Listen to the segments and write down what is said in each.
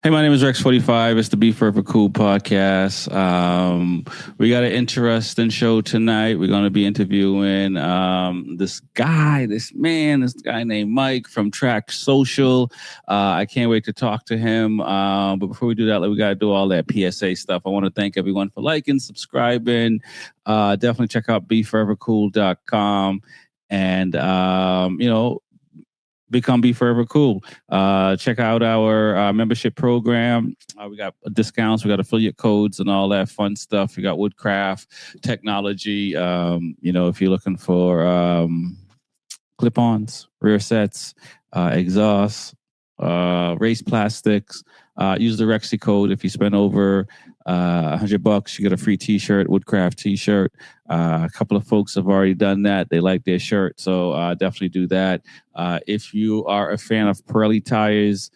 Hey, my name is Rex45. It's the B4evaKool podcast. We got an interesting show tonight. We're going to be interviewing this guy named Mike from Track Social. I can't wait to talk to him. But before we do that, we got to do all that PSA stuff. I want to thank everyone for liking, subscribing. Definitely check out B4evaKool.com and, become B4evaKool. Check out our membership program. We got discounts, we got affiliate codes and all that fun stuff. We got woodcraft technology. If you're looking for clip-ons, rear sets, exhausts, race plastics, use the Rexy code. If you spend over $100, you get a free t-shirt, woodcraft t-shirt. A couple of folks have already done that. They like their shirt, so definitely do that. If you are a fan of Pirelli tires,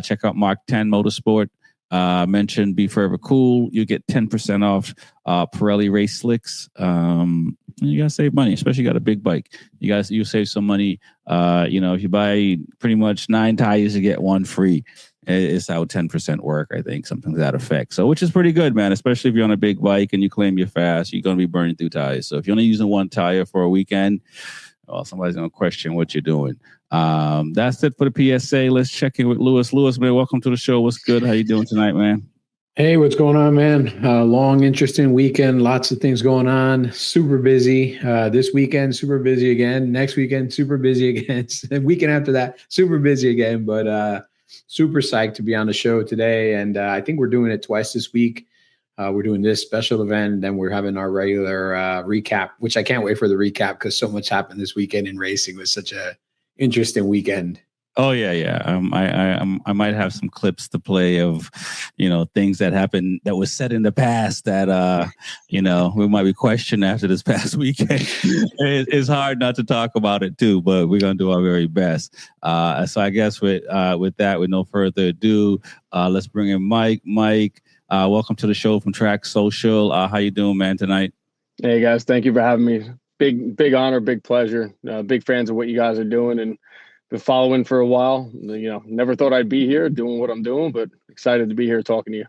check out Mark 10 Motorsport. Mention B4evaKool. You get 10% off Pirelli race slicks. You gotta save money, especially you got a big bike. You save some money. If you buy pretty much 9 tires, you get 1 free. It's how 10% work, I think, something to that effect. So, which is pretty good, man, especially if you're on a big bike and you claim you're fast, you're going to be burning through tires. So if you're only using 1 tire for a weekend, well, somebody's going to question what you're doing. That's it for the PSA. Let's check in with Louis. Louis, man, welcome to the show. What's good? How you doing tonight, man? Hey, what's going on, man? Long, interesting weekend. Lots of things going on. Super busy. This weekend, super busy again. Next weekend, super busy again. Weekend after that, super busy again. But super psyched to be on the show today. And I think we're doing it twice this week. We're doing this special event, and then we're having our regular recap, which I can't wait for the recap because so much happened this weekend in racing. It was such a interesting weekend. Oh yeah. I might have some clips to play of, things that happened that was said in the past that we might be questioned after this past weekend. It's hard not to talk about it too, but we're gonna do our very best. So I guess with that, with no further ado, let's bring in Mike. Mike, welcome to the show from Track Social. How you doing, man, tonight? Hey guys, thank you for having me. Big honor, big pleasure. Big fans of what you guys are doing and been following for a while. Never thought I'd be here doing what I'm doing, but excited to be here talking to you.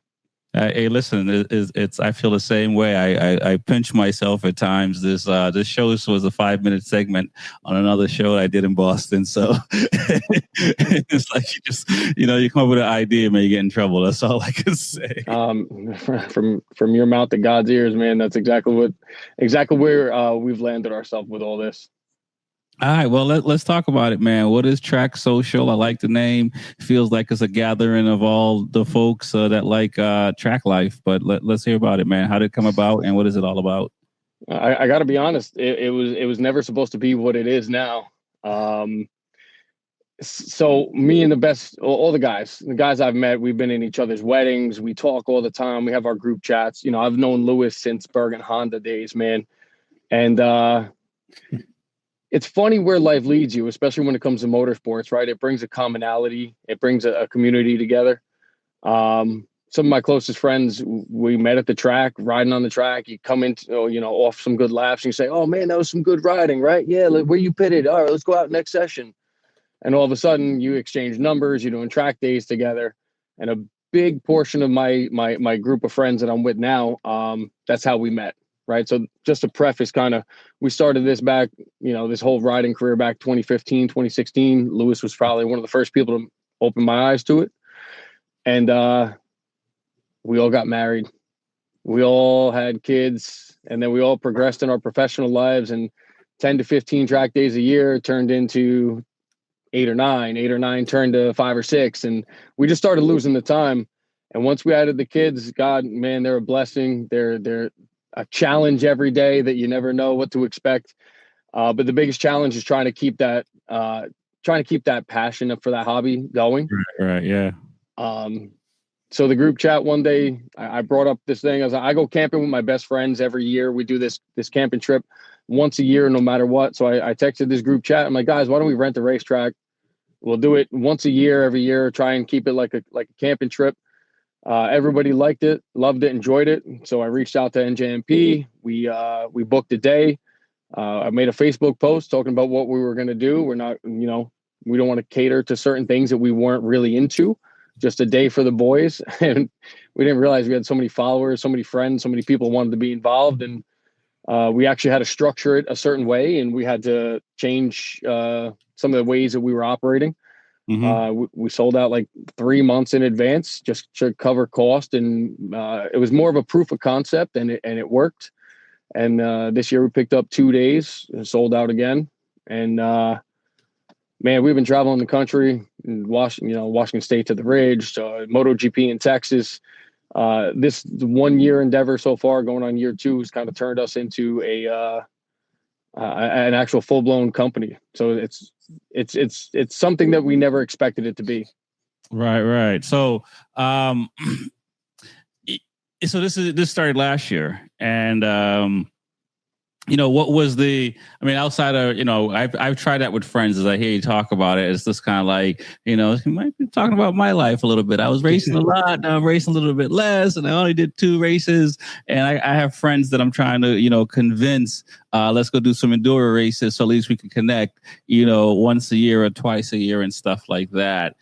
Hey, listen, it's I feel the same way. I pinch myself at times. This show was a 5-minute segment on another show I did in Boston. So it's like you come up with an idea, man, you get in trouble. That's all I can say. From your mouth to God's ears, man. That's exactly where we've landed ourselves with all this. All right, well, let's talk about it, man. What is Track Social? I like the name. Feels like it's a gathering of all the folks that like track life. But let's hear about it, man. How did it come about, and what is it all about? I got to be honest. It was never supposed to be what it is now. So me and all the guys I've met, we've been in each other's weddings. We talk all the time. We have our group chats. I've known Louis since Bergen Honda days, man. And it's funny where life leads you, especially when it comes to motorsports, right? It brings a commonality. It brings a community together. Some of my closest friends, we met at the track, riding on the track. You come into, off some good laps and you say, oh man, that was some good riding, right? Yeah. Where you pitted? All right, let's go out next session. And all of a sudden you exchange numbers, you're doing track days together. And a big portion of my group of friends that I'm with now, that's how we met. Right. So just to preface, we started this back, this whole riding career back 2015, 2016. Louis was probably one of the first people to open my eyes to it. And we all got married. We all had kids, and then we all progressed in our professional lives, and 10 to 15 track days a year turned into 8 or 9 turned to 5 or 6. And we just started losing the time. And once we added the kids, God, man, they're a blessing. They're a challenge every day that you never know what to expect. But the biggest challenge is trying to keep that passion for that hobby going. Right. Yeah. So the group chat one day, I brought up this thing. I go camping with my best friends every year. We do this camping trip once a year, no matter what. So I texted this group chat. I'm like, guys, why don't we rent a racetrack? We'll do it once a year, every year. Try and keep it like a camping trip. Everybody liked it, loved it, enjoyed it. So I reached out to NJMP. We booked a day. I made a Facebook post talking about what we were going to do. We're not, we don't want to cater to certain things that we weren't really into. just a day for the boys. And we didn't realize we had so many followers, so many friends, so many people wanted to be involved. And we actually had to structure it a certain way, and we had to change some of the ways that we were operating. We sold out like 3 months in advance just to cover cost, and it was more of a proof of concept, and it worked. And this year we picked up 2 days and sold out again. And man, we've been traveling the country, Washington State to the Ridge, to MotoGP in Texas. This 1 year endeavor so far, going on year 2, has kind of turned us into an actual full blown company. So it's something that we never expected it to be. Right. So, so this started last year, and what was outside of, I've tried that with friends. As I hear you talk about it, it's just kind of like, you might be talking about my life a little bit. I was racing a lot, now I'm racing a little bit less, and I only did 2 races. And I have friends that I'm trying to, convince, let's go do some enduro races, so at least we can connect, once a year or twice a year and stuff like that.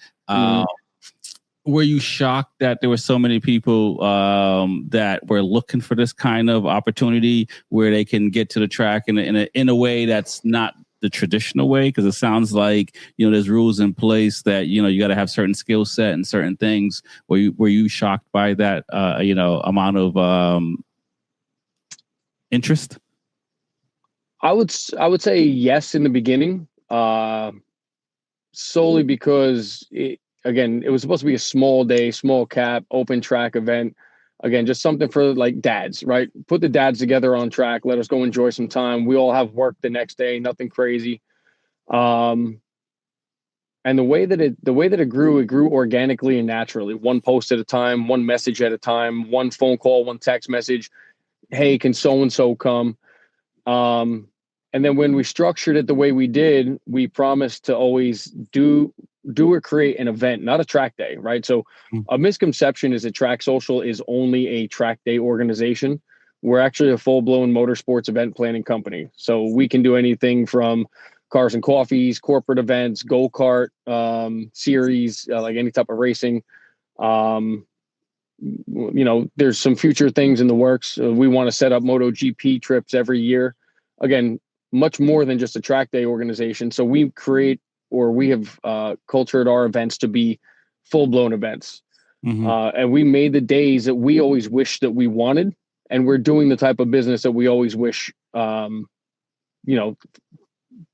Were you shocked that there were so many people that were looking for this kind of opportunity where they can get to the track in a way that's not the traditional way? Because it sounds like, there's rules in place that, you got to have certain skill set and certain things. Were you shocked by that, amount of interest? I would say yes in the beginning, solely because again, it was supposed to be a small day, small cap, open track event. Again, just something for like dads, right? Put the dads together on track. Let us go enjoy some time. We all have work the next day, nothing crazy. And the way that it grew organically and naturally, one post at a time, one message at a time, one phone call, one text message. Hey, can so-and-so come? And then when we structured it the way we did, we promised to always do or create an event, not a track day, right? So a misconception is that Track Social is only a track day organization. We're actually a full-blown motorsports event planning company. So we can do anything from cars and coffees, corporate events, go-kart series, like any type of racing. There's some future things in the works. We want to set up MotoGP trips every year. Again, much more than just a track day organization. So we have cultured our events to be full-blown events. And we made the days that we always wished that we wanted, and we're doing the type of business that we always wish, that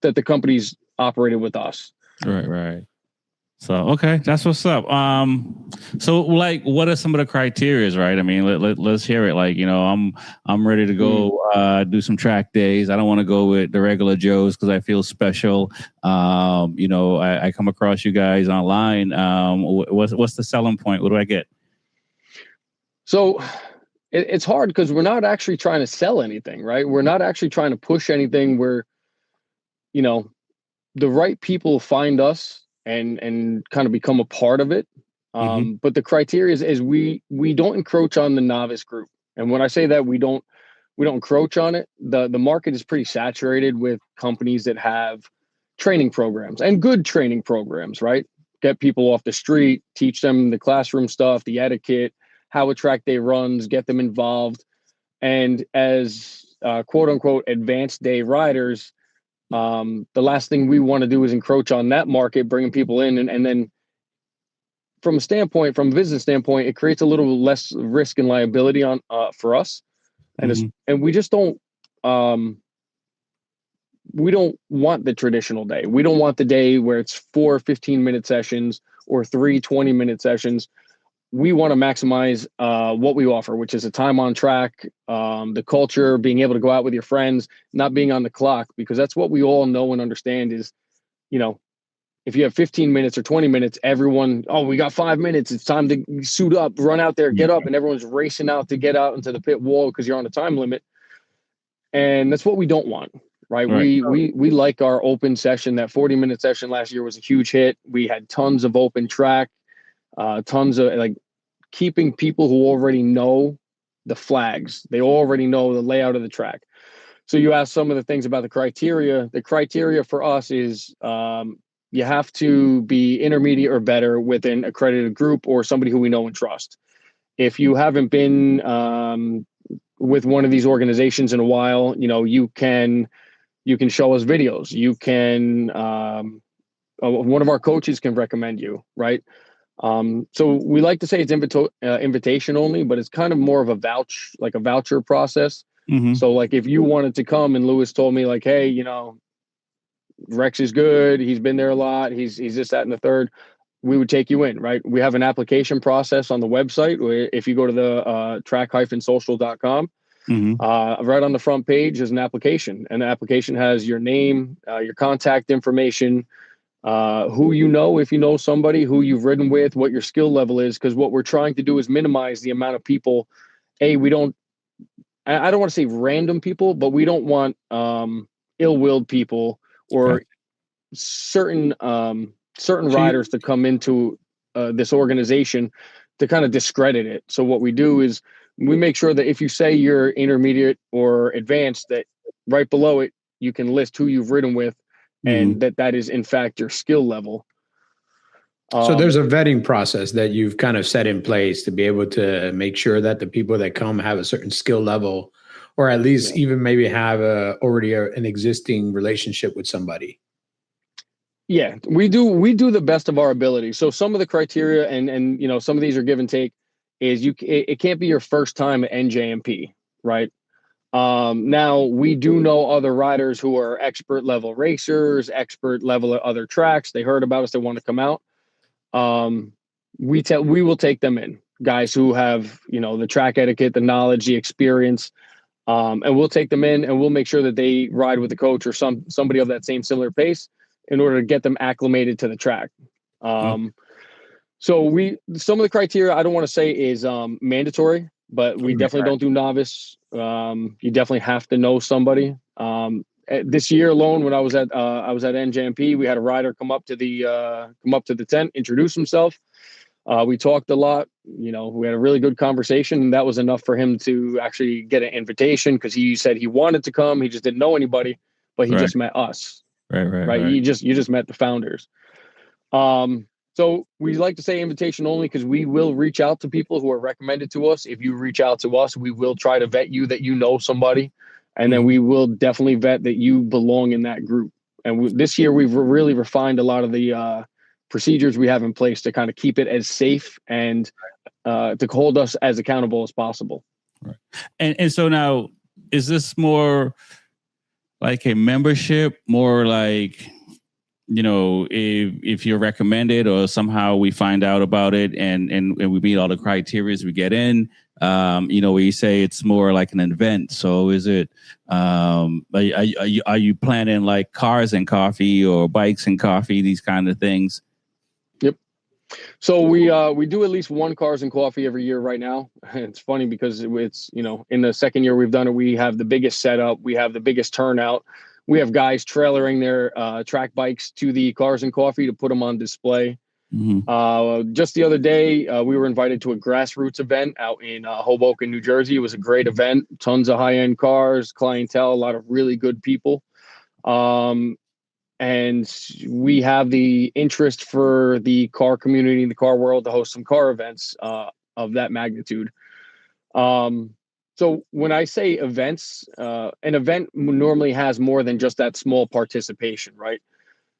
the companies operated with us. Right. So, okay, that's what's up. So like, what are some of the criterias, right? I mean, let's hear it. Like, I'm ready to go do some track days. I don't want to go with the regular Joes because I feel special. I come across you guys online. What's the selling point? What do I get? So it's hard because we're not actually trying to sell anything, right? We're not actually trying to push anything. We're, the right people find us and kind of become a part of it. But the criteria is we don't encroach on the novice group. And when I say that we don't encroach on it, the market is pretty saturated with companies that have training programs and good training programs, right? Get people off the street, teach them the classroom stuff, the etiquette, how a track day runs, get them involved. And as quote unquote advanced day riders, the last thing we want to do is encroach on that market, bringing people in. And then from a business standpoint, it creates a little less risk and liability on for us. And we just don't, we don't want the traditional day. We don't want the day where it's 4 15-minute sessions or 3 20-minute sessions. We want to maximize what we offer, which is a time on track, the culture, being able to go out with your friends, not being on the clock, because that's what we all know and understand is, if you have 15 minutes or 20 minutes, everyone, we got 5 minutes. It's time to suit up, run out there, get up. And everyone's racing out to get out into the pit wall because you're on a time limit. And that's what we don't want, right? We like our open session. That 40-minute session last year was a huge hit. We had tons of open track. Tons of keeping people who already know the flags. They already know the layout of the track. So you asked some of the things about the criteria. The criteria for us is you have to be intermediate or better with an accredited group or somebody who we know and trust. If you haven't been with one of these organizations in a while, you can show us videos. You can one of our coaches can recommend you, right? So we like to say it's invitation only, but it's kind of more of a voucher process. Mm-hmm. So like if you wanted to come and Lewis told me like, hey, Rex is good. He's been there a lot. He's this, that, and the third. We would take you in, right? We have an application process on the website. Where if you go to the track-social.com, right on the front page is an application, and the application has your name, your contact information, who if you know somebody, who you've ridden with, what your skill level is, because what we're trying to do is minimize the amount of people. I don't want to say random people, but we don't want ill-willed people or certain riders to come into this organization to kind of discredit it. So what we do is we make sure that if you say you're intermediate or advanced, that right below it, you can list who you've ridden with and that is in fact your skill level. So there's a vetting process that you've kind of set in place to be able to make sure that the people that come have a certain skill level, or at least even maybe have already an existing relationship with somebody. Yeah, we do the best of our ability. So some of the criteria and some of these are give and take is it can't be your first time at NJMP, right? Now we do know other riders who are expert level racers, expert level at other tracks. They heard about us, they want to come out. We will take them in, guys who have, the track etiquette, the knowledge, the experience. And we'll take them in and we'll make sure that they ride with the coach or somebody of that same similar pace in order to get them acclimated to the track. So some of the criteria I don't want to say is mandatory, but we definitely don't do novice. You definitely have to know somebody. This year alone, when I was at NJMP, we had a rider come up to the tent, introduce himself. We talked a lot. We had a really good conversation, and that was enough for him to actually get an invitation because he said he wanted to come. He just didn't know anybody, but he just met us. Right. You just met the founders. So we like to say invitation only because we will reach out to people who are recommended to us. If you reach out to us, we will try to vet you that you know somebody, and then we will definitely vet that you belong in that group. And this year we've really refined a lot of the procedures we have in place to kind of keep it as safe and to hold us as accountable as possible. Right. And so now, is this more like a membership, more like, if you're recommended or somehow we find out about it and we meet all the criteria, we get in, we say it's more like an event. So is it, are you planning like cars and coffee or bikes and coffee, these kind of things? Yep. So we do at least one cars and coffee every year right now. It's funny because it's, in the second year we've done it, we have the biggest setup. We have the biggest turnout. We have guys trailering their track bikes to the cars and coffee to put them on display. Just the other day, we were invited to a grassroots event out in Hoboken, New Jersey. It was a great event. Tons of high-end cars, clientele, a lot of really good people. And we have the interest for the car community, the car world, to host some car events of that magnitude. So when I say events, an event normally has more than just that small participation, right?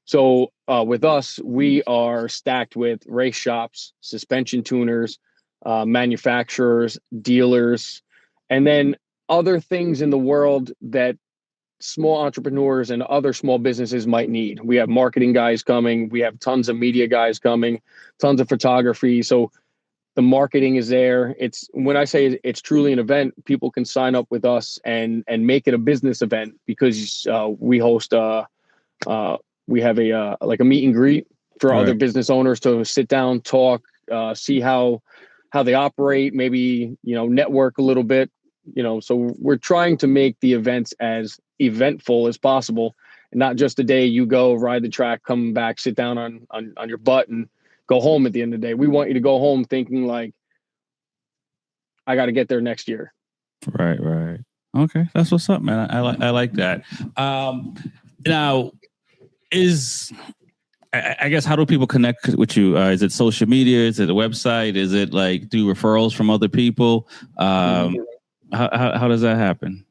So with us, we are stacked with race shops, suspension tuners, manufacturers, dealers, and then other things in the world that small entrepreneurs and other small businesses might need. We have marketing guys coming. We have tons of media guys coming, tons of photography. So the marketing is there. It's when I say it's truly an event, people can sign up with us and make it a business event because we host we have a meet and greet for other business owners to sit down, talk, see how they operate, maybe, network a little bit, so we're trying to make the events as eventful as possible and not just a day you go ride the track, come back, sit down on your butt and go home at the end of the day. We want you to go home thinking like, I got to get there next year. Right. Okay. That's what's up, man. I like that. Now I guess, how do people connect with you? Is it social media? Is it a website? Is it like do referrals from other people? How does that happen?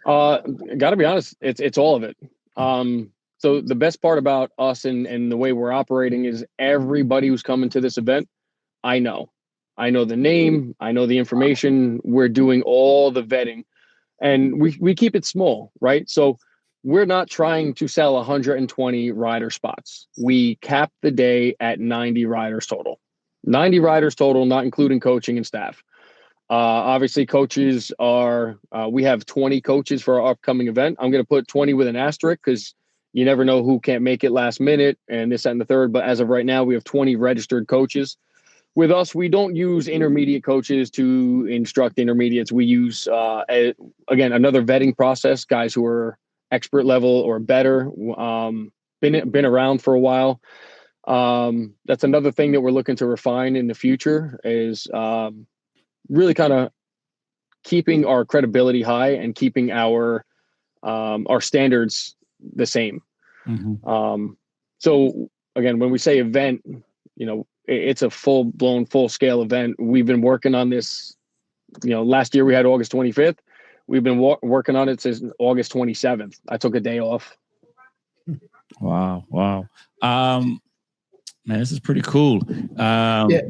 Got to be honest, it's all of it. So the best part about us and the way we're operating is everybody who's coming to this event, I know the name, I know the information. We're doing all the vetting, and we keep it small, right? So we're not trying to sell 120 rider spots. We cap the day at 90 riders total. 90 riders total, not including coaching and staff. Obviously, coaches are, we have 20 coaches for our upcoming event. I'm going to put 20 with an asterisk because you never know who can't make it last minute and this, that, and the third. But as of right now, we have 20 registered coaches. With us, we don't use intermediate coaches to instruct intermediates. We use, again, another vetting process, guys who are expert level or better, been around for a while. That's another thing that we're looking to refine in the future is really kind of keeping our credibility high and keeping our standards the same. So again, when we say event, it's a full-blown, full-scale event. We've been working on this, last year we had August 25th. We've been working on it since August 27th. I took a day off. Wow. Man, this is pretty cool. Yeah.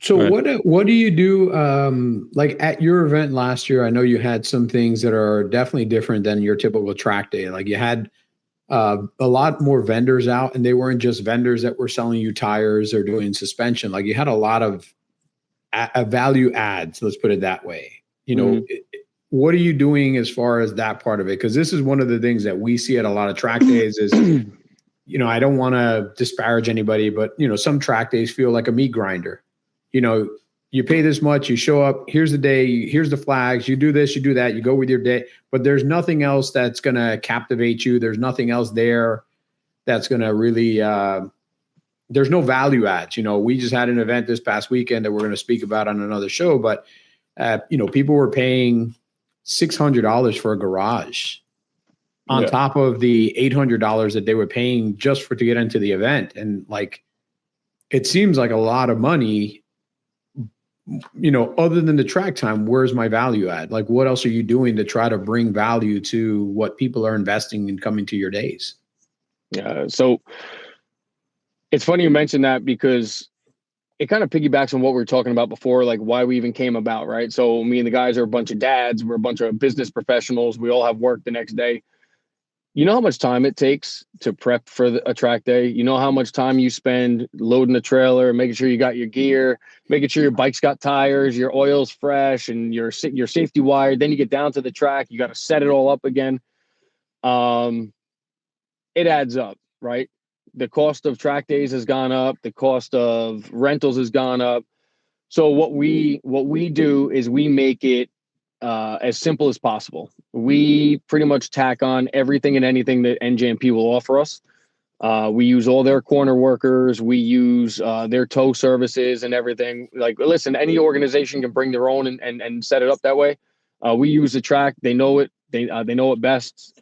So what do you do? Like at your event last year, I know you had some things that are definitely different than your typical track day. Like you had a lot more vendors out, and they weren't just vendors that were selling you tires or doing suspension. Like you had a lot of value adds. Let's put it that way. What are you doing as far as that part of it? Because this is one of the things that we see at a lot of track days is, I don't want to disparage anybody, but, some track days feel like a meat grinder. You pay this much, you show up, here's the day, here's the flags, you do this, you do that, you go with your day, but there's nothing else that's going to captivate you. There's nothing else there that's going to really, there's no value adds. We just had an event this past weekend that we're going to speak about on another show, but, people were paying $600 for a garage on top of the $800 that they were paying just to get into the event. And it seems like a lot of money, other than the track time. Where's my value add? Like, what else are you doing to try to bring value to what people are investing in coming to your days? Yeah. So it's funny you mentioned that because it kind of piggybacks on what we were talking about before, like why we even came about, right? So me and the guys are a bunch of dads. We're a bunch of business professionals. We all have work the next day. You know how much time it takes to prep for a track day? You know how much time you spend loading the trailer, making sure you got your gear, making sure your bike's got tires, your oil's fresh, and your safety wired. Then you get down to the track. You got to set it all up again. It adds up, right? The cost of track days has gone up. The cost of rentals has gone up. So what we do is we make it as simple as possible. We pretty much tack on everything and anything that NJMP will offer us. We use all their corner workers. We use their tow services and everything. Like, listen, any organization can bring their own and set it up that way. We use the track. They know it. They know it best.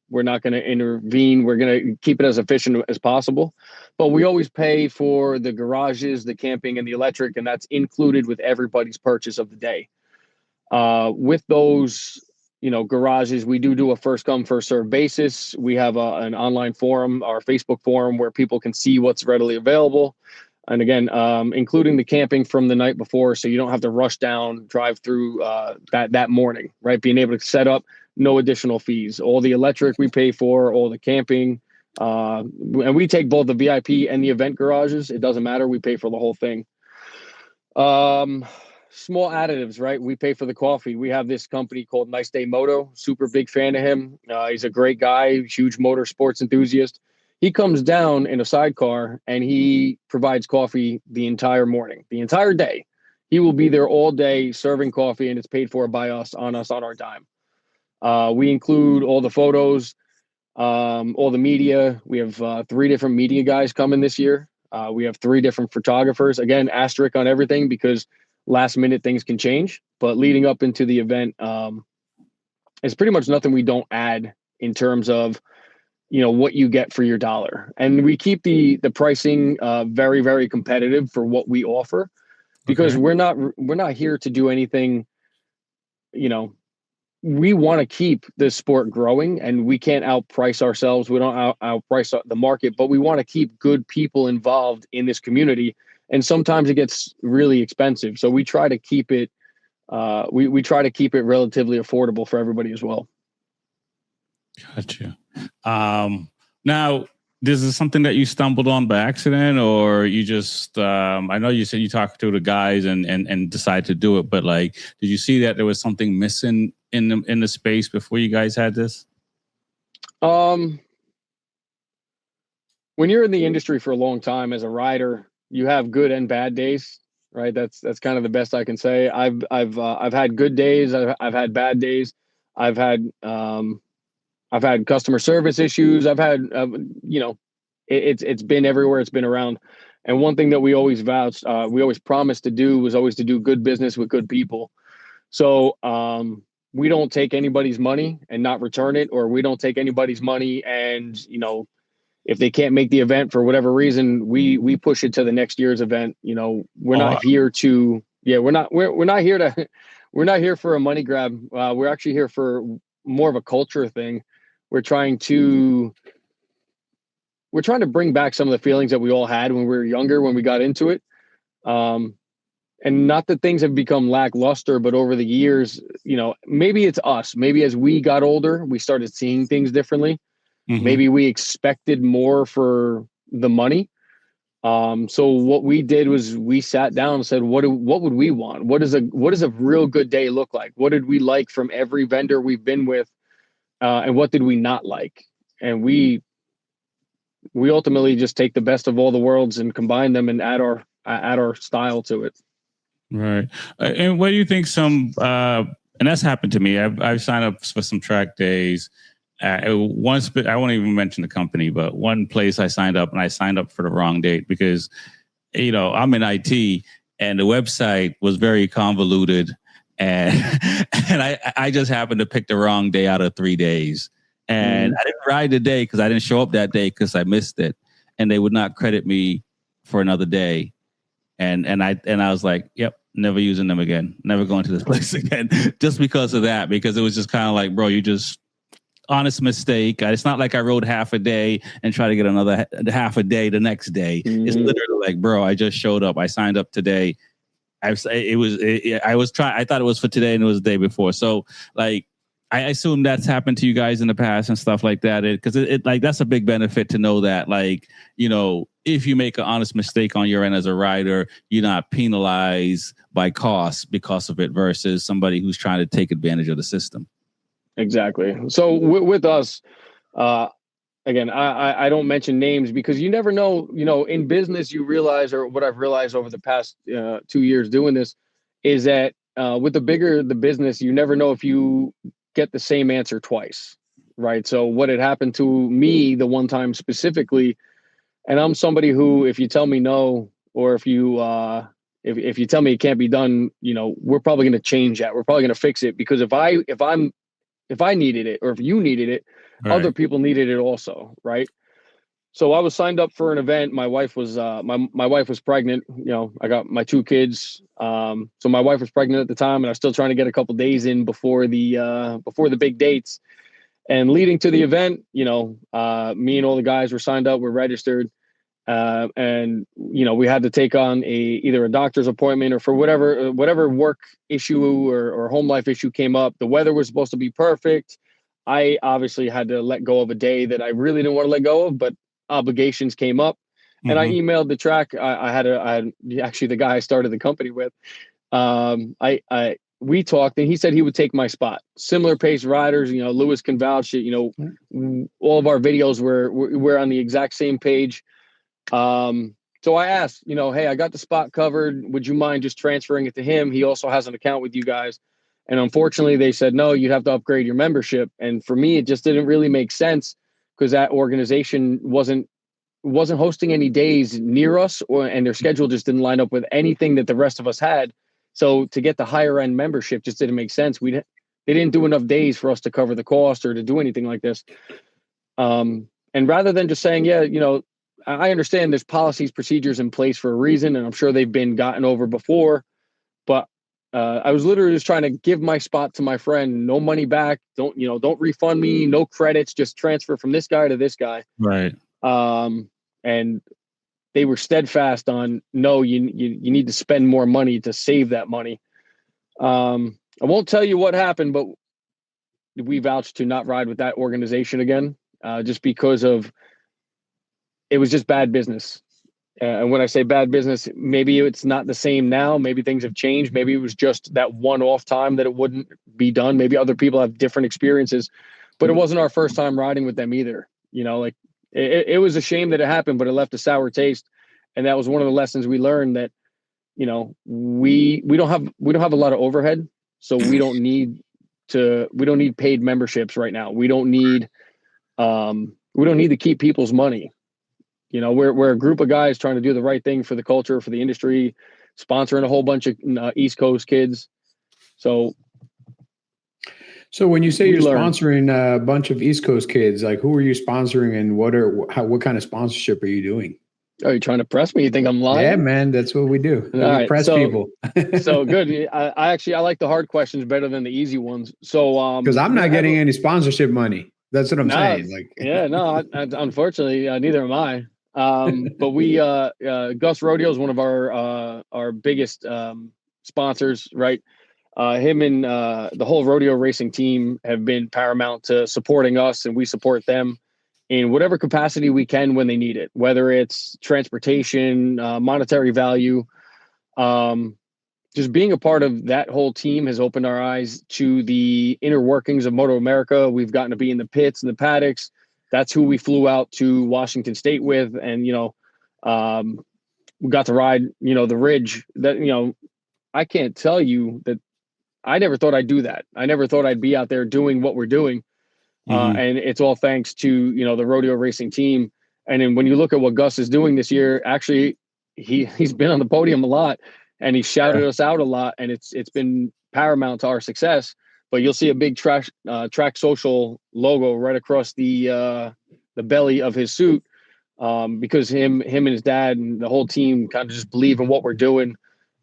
We're not going to intervene. We're going to keep it as efficient as possible. But we always pay for the garages, the camping, and the electric, and that's included with everybody's purchase of the day. With those, garages, we do a first come, first serve basis. We have an online forum, our Facebook forum, where people can see what's readily available. And again, including the camping from the night before, so you don't have to rush down, drive through that morning, right? Being able to set up, no additional fees. All the electric we pay for, all the camping, and we take both the VIP and the event garages. It doesn't matter. We pay for the whole thing. Small additives, right? We pay for the coffee. We have this company called Nice Day Moto. Super big fan of him. He's a great guy, huge motorsports enthusiast. He comes down in a sidecar and he provides coffee the entire morning, the entire day. He will be there all day serving coffee, and it's paid for by us on our dime. We include all the photos, all the media. We have 3 different media guys coming this year. We have 3 different photographers. Again, asterisk on everything because last minute things can change. But leading up into the event, it's pretty much nothing we don't add in terms of what you get for your dollar. And we keep the pricing very, very competitive for what we offer, because we're not here to do anything. We want to keep this sport growing, and we can't outprice ourselves. We don't outprice the market, but we want to keep good people involved in this community. And sometimes it gets really expensive. So we try to keep it, we try to keep it relatively affordable for everybody as well. Gotcha. Now, this is something that you stumbled on by accident, or you just, I know you said you talked to the guys and decided to do it, but like, did you see that there was something missing in the space before you guys had this? When you're in the industry for a long time as a rider, you have good and bad days, right? That's kind of the best I can say. I've had good days. I've had bad days. I've had customer service issues. I've had, it's been everywhere. It's been around. And one thing that we always vouched, we always promised to do was always to do good business with good people. So we don't take anybody's money and not return it, or we don't take anybody's money and, if they can't make the event for whatever reason, we push it to the next year's event. We're not here to, we're not here for a money grab. We're actually here for more of a culture thing. We're trying to bring back some of the feelings that we all had when we were younger, when we got into it. And not that things have become lackluster, but over the years, maybe it's us. Maybe as we got older, we started seeing things differently. Mm-hmm. Maybe we expected more for the money. So what we did was we sat down and said, what would we want? What does a real good day look like? What did we like from every vendor we've been with? And what did we not like? And we ultimately just take the best of all the worlds and combine them and add our style to it. Right. And what do you think and that's happened to me. I've signed up for some track days. Once, but I won't even mention the company, but one place I signed up for the wrong date because, I'm in IT and the website was very convoluted and I just happened to pick the wrong day out of 3 days. And I didn't ride the day because I didn't show up that day because I missed it. And they would not credit me for another day. And I was like, yep, never using them again. Never going to this place again. Just because of that, because it was just kind of like, bro, you just honest mistake. It's not like I rode half a day and try to get another half a day the next day. Mm-hmm. It's literally like, bro, I just showed up. I signed up today. I thought it was for today and it was the day before. So like, I assume that's happened to you guys in the past and stuff like that. Because it like that's a big benefit to know that, like, if you make an honest mistake on your end as a rider, you're not penalized by cost because of it versus somebody who's trying to take advantage of the system. Exactly. So with us, again, I don't mention names because you never know. In business, you realize, or what I've realized over the past 2 years doing this, is that with the bigger the business, you never know if you get the same answer twice, right? So what had happened to me the one time specifically, and I'm somebody who, if you tell me no, or if you if you tell me it can't be done, we're probably going to change that. We're probably going to fix it, because if I needed it, or if you needed it, right, other people needed it also, right? So I was signed up for an event. My wife was my wife was pregnant. I got my 2 kids. So my wife was pregnant at the time, and I was still trying to get a couple days in before the big dates. And leading to the event, me and all the guys were signed up, we're registered, and we had to take on either a doctor's appointment or for whatever work issue or home life issue came up. The weather was supposed to be perfect. I obviously had to let go of a day that I really didn't want to let go of, but obligations came up. Mm-hmm. And I emailed the track. I had actually the guy I started the company with. We talked, and he said he would take my spot. Similar pace riders, Louis can vouch it. All of our videos we're on the exact same page. So I asked, hey, I got the spot covered. Would you mind just transferring it to him? He also has an account with you guys. And unfortunately, they said, no, you'd have to upgrade your membership. And for me, it just didn't really make sense, because that organization wasn't hosting any days near us, and their schedule just didn't line up with anything that the rest of us had. So to get the higher end membership just didn't make sense. They didn't do enough days for us to cover the cost or to do anything like this. And rather than just saying, yeah, I understand there's policies, procedures in place for a reason, and I'm sure they've been gotten over before, but I was literally just trying to give my spot to my friend, no money back, don't refund me, no credits, just transfer from this guy to this guy. Right. And they were steadfast on, no, you need to spend more money to save that money. I won't tell you what happened, but we vouched to not ride with that organization again, just because of, it was just bad business. And when I say bad business, maybe it's not the same now. Maybe things have changed. Maybe it was just that one-off time that it wouldn't be done. Maybe other people have different experiences, but it wasn't our first time riding with them either. Like it was a shame that it happened, but it left a sour taste. And that was one of the lessons we learned, that, we don't have a lot of overhead. So we don't need paid memberships right now. We don't need to keep people's money. We're a group of guys trying to do the right thing for the culture, for the industry, sponsoring a whole bunch of East Coast kids. So when you say you're sponsoring a bunch of East Coast kids, like, who are you sponsoring, and what kind of sponsorship are you doing? Are you trying to press me? You think I'm lying? Yeah, man, that's what we do. All right, press people. So good. I like the hard questions better than the easy ones. So because I'm not getting any sponsorship money. That's what I'm saying. Like, yeah, no, unfortunately, neither am I. But we Gus Rodeo is one of our biggest sponsors, right? Him and the whole rodeo racing team have been paramount to supporting us, and we support them in whatever capacity we can when they need it, whether it's transportation, monetary value. Just being a part of that whole team has opened our eyes to the inner workings of Moto America. We've gotten to be in the pits and the paddocks. That's who we flew out to Washington State with. And, we got to ride, the Ridge. That, I can't tell you that I never thought I'd do that. I never thought I'd be out there doing what we're doing. And it's all thanks to, the rodeo racing team. And then when you look at what Gus is doing this year, actually, he's been on the podium a lot, and he shouted us out a lot, and it's been paramount to our success. But you'll see a big Track Social logo right across the belly of his suit, because him and his dad and the whole team kind of just believe in what we're doing.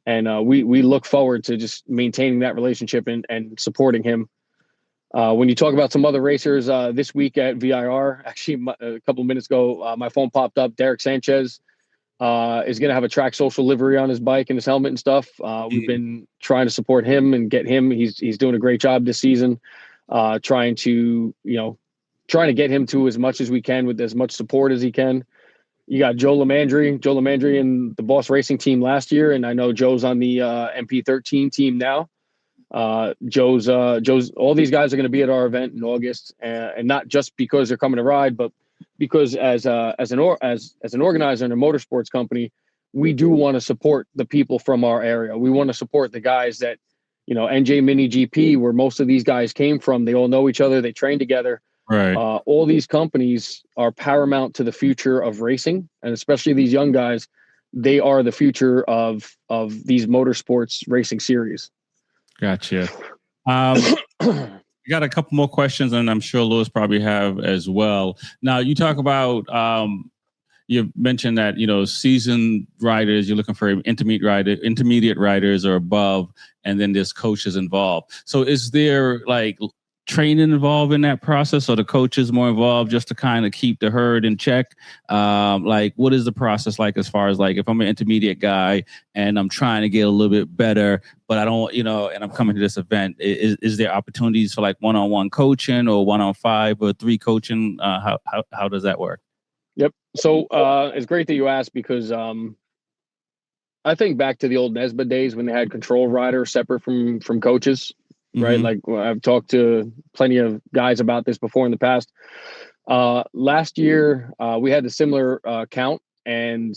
And we look forward to just maintaining that relationship and supporting him. When you talk about some other racers, this week at VIR, actually a couple of minutes ago, my phone popped up. Derek Sanchez is going to have a Track Social livery on his bike and his helmet and stuff. We've been trying to support him and get him. He's doing a great job this season, trying to get him to as much as we can with as much support as he can. You got Joe Lamandry and the Boss Racing team last year, and I know Joe's on the MP13 team now. Joe's all these guys are going to be at our event in August, and not just because they're coming to ride, but because as an organizer and a motorsports company, we do want to support the people from our area. We want to support the guys that, NJ Mini GP, where most of these guys came from. They all know each other. They train together. Right. All these companies are paramount to the future of racing, and especially these young guys. They are the future of these motorsports racing series. Gotcha. We got a couple more questions, and I'm sure Louis probably have as well. Now, you talk about, you mentioned that, seasoned riders, you're looking for intermediate riders or above, and then there's coaches involved. So is there like training involved in that process, or the coaches more involved just to kind of keep the herd in check? Like, what is the process like, as far as like, if I'm an intermediate guy and I'm trying to get a little bit better, but I don't, and I'm coming to this event, is there opportunities for like one-on-one coaching or 1-on-5 or 3 coaching? How does that work? Yep. So it's great that you asked, because I think back to the old Nesbitt days when they had control riders separate from coaches. Right. Like, I've talked to plenty of guys about this before in the past. Last year, we had a similar count, and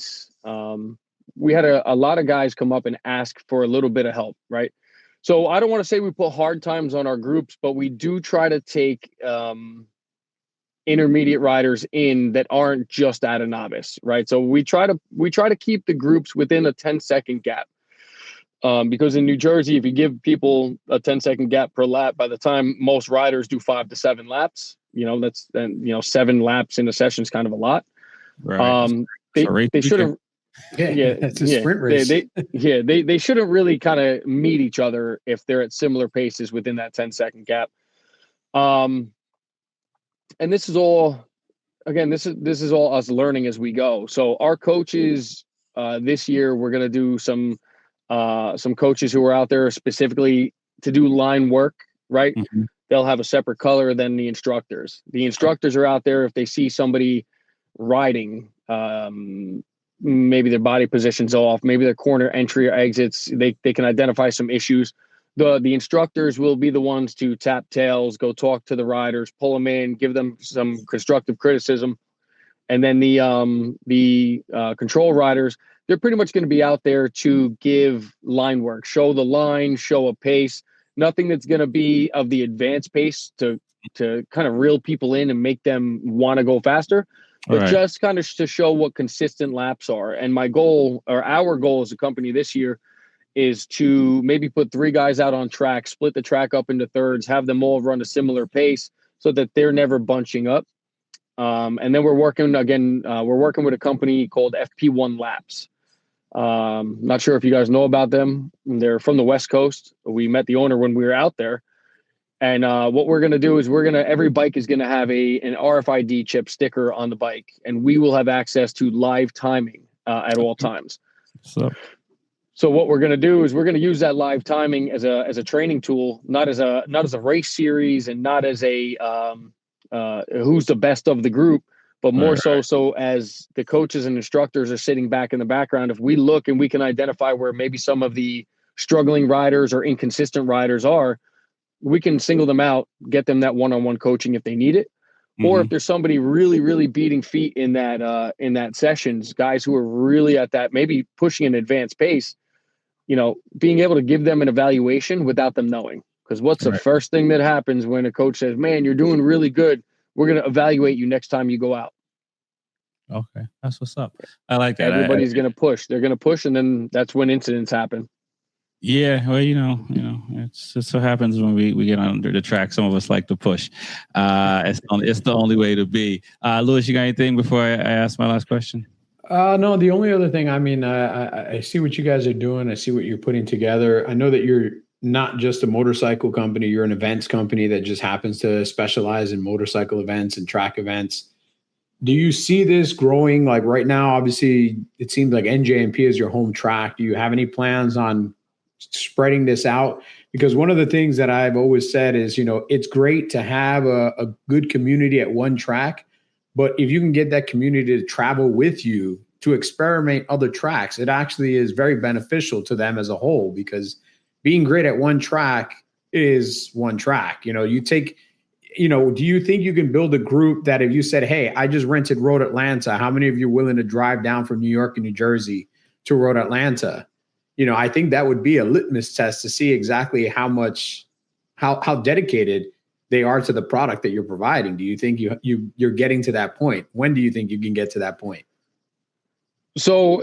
we had a lot of guys come up and ask for a little bit of help. Right. So I don't want to say we put hard times on our groups, but we do try to take intermediate riders in that aren't just at a novice. Right. So we try to keep the groups within a 10-second gap. Because in New Jersey, if you give people a 10-second gap per lap, by the time most riders do 5 to 7 laps, that's then 7 laps in a session is kind of a lot. Right. They shouldn't. Yeah, it's a sprint race. They shouldn't really kind of meet each other if they're at similar paces within that 10-second gap. And this is all, again, this is all us learning as we go. So our coaches this year, we're going to do some coaches who are out there specifically to do line work, right? Mm-hmm. They'll have a separate color than the instructors. The instructors are out there if they see somebody riding, maybe their body position's off, maybe their corner entry or exits, they can identify some issues. The instructors will be the ones to tap tails, go talk to the riders, pull them in, give them some constructive criticism. And then the control riders, they're pretty much going to be out there to give line work, show the line, show a pace, nothing that's going to be of the advanced pace to kind of reel people in and make them want to go faster. But just kind of to show what consistent laps are. And my goal, or our goal as a company this year, is to maybe put 3 guys out on track, split the track up into thirds, have them all run a similar pace so that they're never bunching up. And then we're working with a company called FP1 Laps. Not sure if you guys know about them. They're from the West Coast. We met the owner when we were out there. And what we're going to do is every bike is going to have an RFID chip sticker on the bike, and we will have access to live timing at all times. So what we're going to do is we're going to use that live timing as a training tool, not as a race series and not as a who's the best of the group, but more so as the coaches and instructors are sitting back in the background. If we look and we can identify where maybe some of the struggling riders or inconsistent riders are, we can single them out, get them that one-on-one coaching if they need it. Mm-hmm. Or if there's somebody really, really beating feet in that sessions, guys who are really at that, maybe pushing an advanced pace, being able to give them an evaluation without them knowing. Because what's the first thing that happens when a coach says, man, you're doing really good, we're going to evaluate you next time you go out. Okay, that's what's up. I like that. Everybody's going to push. They're going to push, and then that's when incidents happen. Yeah, well, it's just what happens when we get under the track. Some of us like to push. It's the only way to be. Louis, you got anything before I ask my last question? No, the only other thing, I see what you guys are doing. I see what you're putting together. I know that you're not just a motorcycle company. You're an events company that just happens to specialize in motorcycle events and track events. Do you see this growing? Like right now, obviously, it seems like NJMP is your home track. Do you have any plans on spreading this out? Because one of the things that I've always said is, it's great to have a good community at one track, but if you can get that community to travel with you to experiment other tracks, it actually is very beneficial to them as a whole, because being great at one track is one track. Do you think you can build a group that if you said, hey, I just rented Road Atlanta, how many of you are willing to drive down from New York and New Jersey to Road Atlanta? I think that would be a litmus test to see exactly how dedicated they are to the product that you're providing. Do you think you're getting to that point? When do you think you can get to that point? So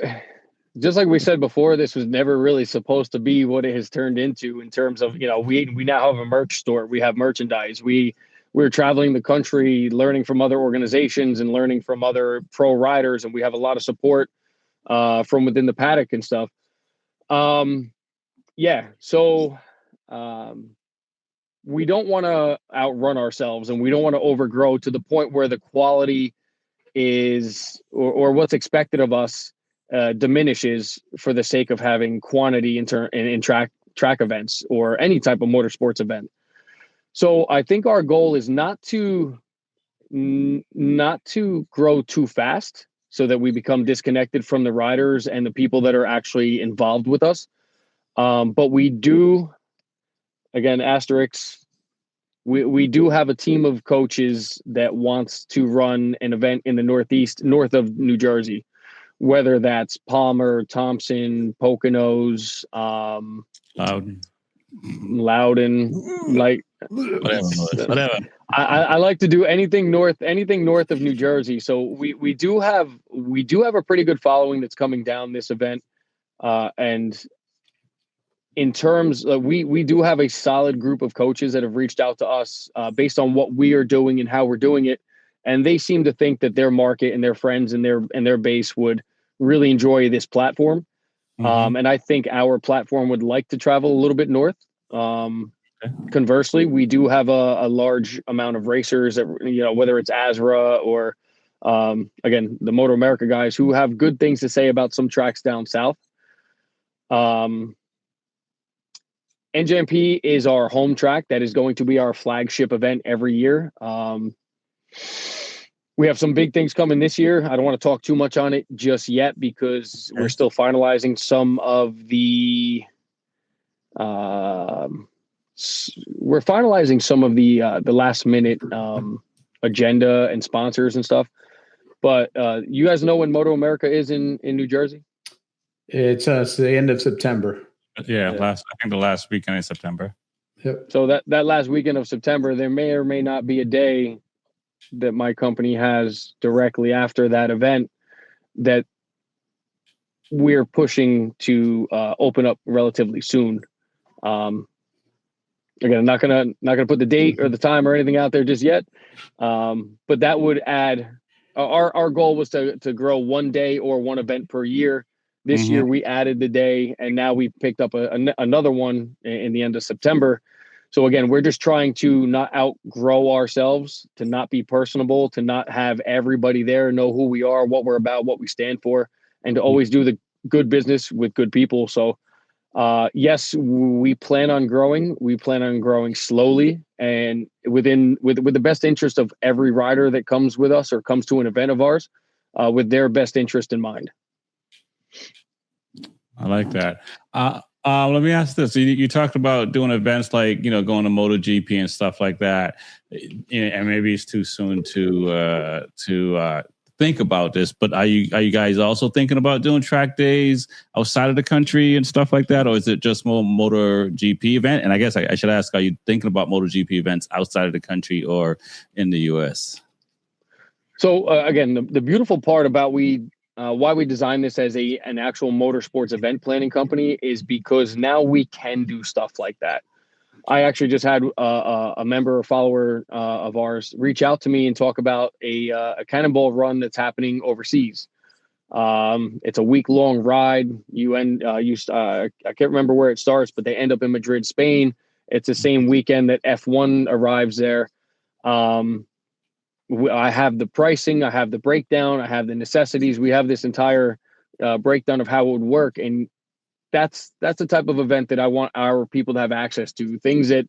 just like we said before, this was never really supposed to be what it has turned into in terms of, we now have a merch store. We have merchandise. We're traveling the country, learning from other organizations and learning from other pro riders. And we have a lot of support from within the paddock and stuff. So we don't want to outrun ourselves, and we don't want to overgrow to the point where the quality is or what's expected of us diminishes for the sake of having quantity in track events or any type of motorsports event. So I think our goal is not to grow too fast so that we become disconnected from the riders and the people that are actually involved with us. But we do, again, asterisks, we do have a team of coaches that wants to run an event in the north of New Jersey, whether that's Palmer, Thompson, Poconos, Loudon, like whatever. I like to do anything north of New Jersey. So we do have a pretty good following that's coming down this event, and in terms of, we do have a solid group of coaches that have reached out to us based on what we are doing and how we're doing it. And they seem to think that their market and their friends and their base would really enjoy this platform. And I think our platform would like to travel a little bit north. Conversely, we do have a large amount of racers that, whether it's Azra or, again, the Moto America guys who have good things to say about some tracks down south. NJMP is our home track. That is going to be our flagship event every year. We have some big things coming this year. I don't want to talk too much on it just yet because we're still finalizing some of the last minute agenda and sponsors and stuff. But you guys know when Moto America is in New Jersey? It's the end of September. Yeah, I think the last weekend in September. Yep. So that last weekend of September, there may or may not be a day that my company has directly after that event that we're pushing to open up relatively soon. Again, I'm not gonna put the date or the time or anything out there just yet, but that would add. Our goal was to grow one day or one event per year. This year we added the day, and now we picked up another one in the end of September. So again, we're just trying to not outgrow ourselves, to not be personable, to not have everybody there know who we are, what we're about, what we stand for, and to always do the good business with good people. So yes, we plan on growing. We plan on growing slowly and with the best interest of every rider that comes with us or comes to an event of ours, with their best interest in mind. I like that. Let me ask this. You talked about doing events like, going to MotoGP and stuff like that. And maybe it's too soon to think about this, but are you guys also thinking about doing track days outside of the country and stuff like that? Or is it just more MotoGP event? And I guess I should ask, are you thinking about MotoGP events outside of the country or in the US? So again, the beautiful part about why we designed this as an actual motorsports event planning company is because now we can do stuff like that. I actually just had a member or follower of ours reach out to me and talk about a cannonball run that's happening overseas. It's a week-long ride. I can't remember where it starts, but they end up in Madrid, Spain. It's the same weekend that F1 arrives there. I have the pricing, I have the breakdown, I have the necessities. We have this entire breakdown of how it would work. And that's the type of event that I want our people to have access to. Things that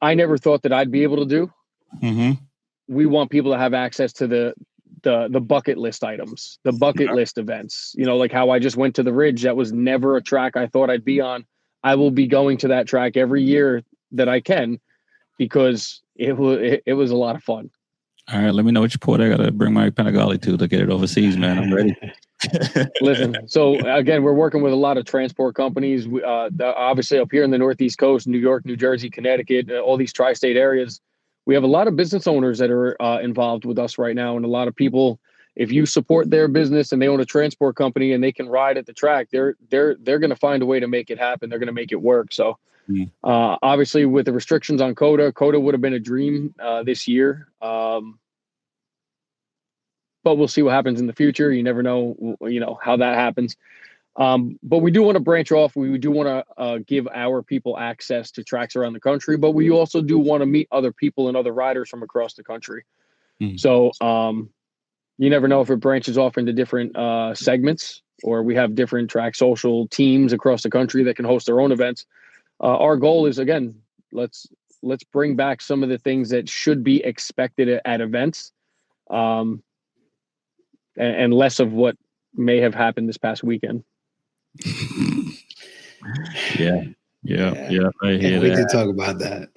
I never thought that I'd be able to do. We want people to have access to the bucket list items, the bucket list events, like how I just went to the Ridge. That was never a track I thought I'd be on. I will be going to that track every year that I can because it was a lot of fun. All right, let me know what you port I got to bring my Panigale to get it overseas, man. I'm ready. Listen, so again, we're working with a lot of transport companies. Obviously, up here in the Northeast Coast, New York, New Jersey, Connecticut, all these tri-state areas, we have a lot of business owners that are involved with us right now. And a lot of people, if you support their business and they own a transport company and they can ride at the track, they're going to find a way to make it happen. They're going to make it work. So obviously, with the restrictions on COTA would have been a dream this year. But we'll see what happens in the future. You never know, how that happens. But we do want to branch off. We do want to give our people access to tracks around the country, but we also do want to meet other people and other riders from across the country. So you never know if it branches off into different segments, or we have different track social teams across the country that can host their own events. Our goal is, again, let's bring back some of the things that should be expected at events, and less of what may have happened this past weekend. Yeah. I hear we that. did talk about that.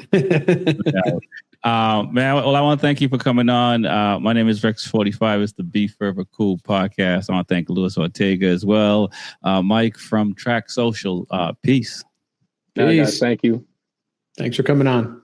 Man, well, I want to thank you for coming on. My name is Rexy. It's the B4evaKool podcast. I want to thank Louis Ortega as well. Mike from Track Social. Peace. Guys, thank you. Thanks for coming on.